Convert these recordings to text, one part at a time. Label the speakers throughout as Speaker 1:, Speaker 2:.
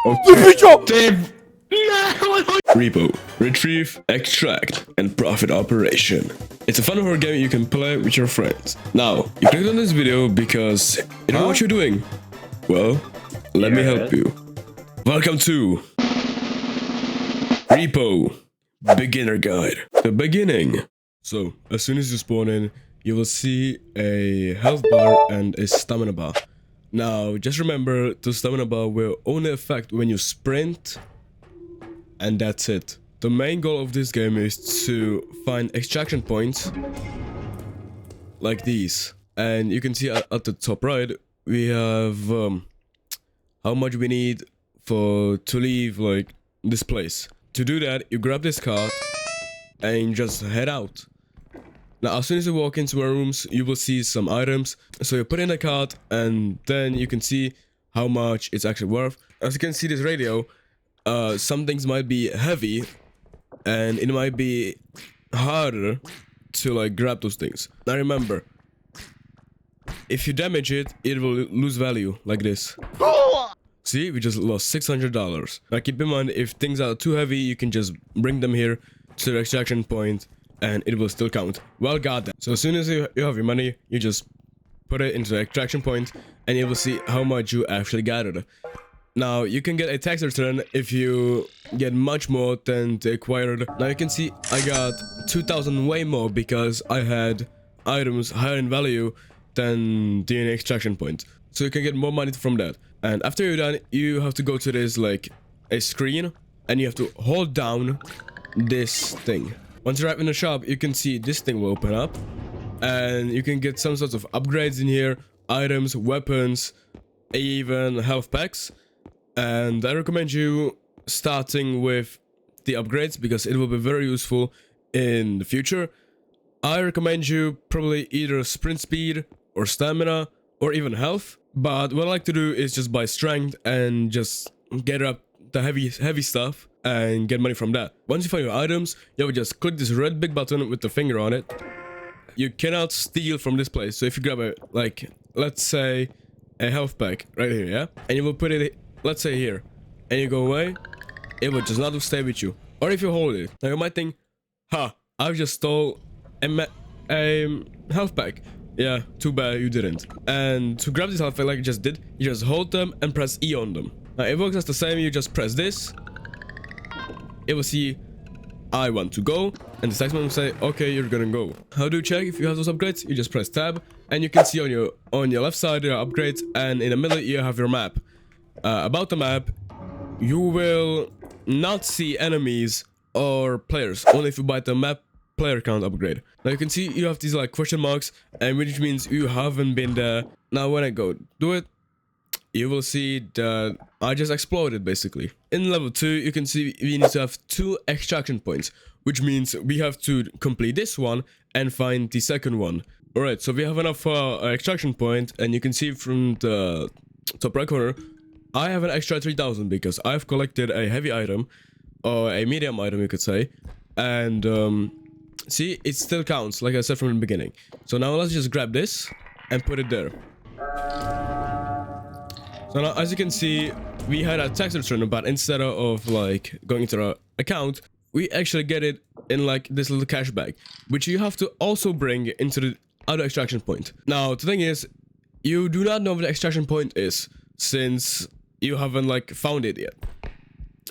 Speaker 1: R.E.P.O. Retrieve, extract, and profit operation. It's a fun horror game you can play with your friends. Now, you clicked on this video because you know what you're doing. Well, let me help you. Welcome to R.E.P.O. Beginner Guide. The beginning. So, as soon as you spawn in, you will see a health bar and a stamina bar. Now, just remember, the stamina bar will only affect when you sprint, and that's it. The main goal of this game is to find extraction points like these. And you can see at the top right, we have how much we need to leave like this place. To do that, you grab this card and just head out. Now, as soon as you walk into our rooms, you will see some items. So you put in a card and then you can see how much it's actually worth. As you can see this radio, some things might be heavy and it might be harder to like grab those things. Now remember, if you damage it, it will lose value like this. See, we just lost $600. Now keep in mind, if things are too heavy, you can just bring them here to the extraction point and it will still count. Well, got that. So as soon as you have your money, you just put it into the extraction point and you will see how much you actually gathered. Now, you can get a tax return if you get much more than the acquired. Now you can see I got 2,000 way more because I had items higher in value than the extraction point. So you can get more money from that. And after you're done, you have to go to this like a screen and you have to hold down this thing. Once you arrive in the shop, you can see this thing will open up and you can get some sorts of upgrades in here, items, weapons, even health packs. And I recommend you starting with the upgrades because it will be very useful in the future. I recommend you probably either sprint speed or stamina or even health. But what I like to do is just buy strength and just get up the heavy stuff and get money from that. Once you find your items, you will just click this red big button with the finger on it. You cannot steal from this place. So if you grab a, like, let's say a health pack right here, yeah? And you will put it, let's say here, and you go away, it will just not stay with you. Or if you hold it, now you might think, ha, I just stole a health pack. Yeah, too bad you didn't. And to grab this health pack like you just did, you just hold them and press E on them. Now it works as the same, you just press this. It will see, I want to go, and the next one will say, okay, you're gonna go. How do you check if you have those upgrades? You just press tab, and you can see on your left side there are upgrades, and in the middle you have your map. About the map, you will not see enemies or players, only if you buy the map player count upgrade. Now you can see you have these like question marks, and which means you haven't been there. Now when I go do it, you will see that I just exploded basically. In level 2, you can see we need to have 2 extraction points, which means we have to complete this one and find the second one. Alright, so we have enough extraction point, and you can see from the top right corner, I have an extra 3,000 because I've collected a heavy item, or a medium item you could say, and see, it still counts like I said from the beginning. So now let's just grab this and put it there. So now, as you can see, we had a tax return, but instead of like going into our account, we actually get it in like this little cash bag, which you have to also bring into the other extraction point. Now, the thing is, you do not know what the extraction point is, since you haven't like found it yet.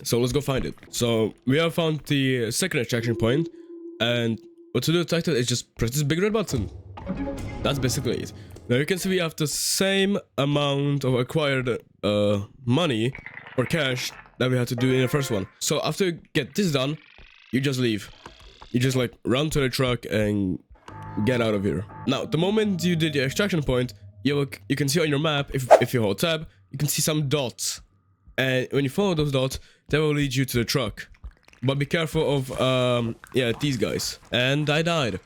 Speaker 1: So let's go find it. So we have found the second extraction point, and what to do to detect it is just press this big red button. That's basically it. Now you can see we have the same amount of acquired money or cash that we had to do in the first one. So after you get this done, you just leave. You just like run to the truck and get out of here. Now the moment you did the extraction point, you can see on your map, if you hold tab, you can see some dots. And when you follow those dots, that will lead you to the truck. But be careful of, yeah, these guys. And I died.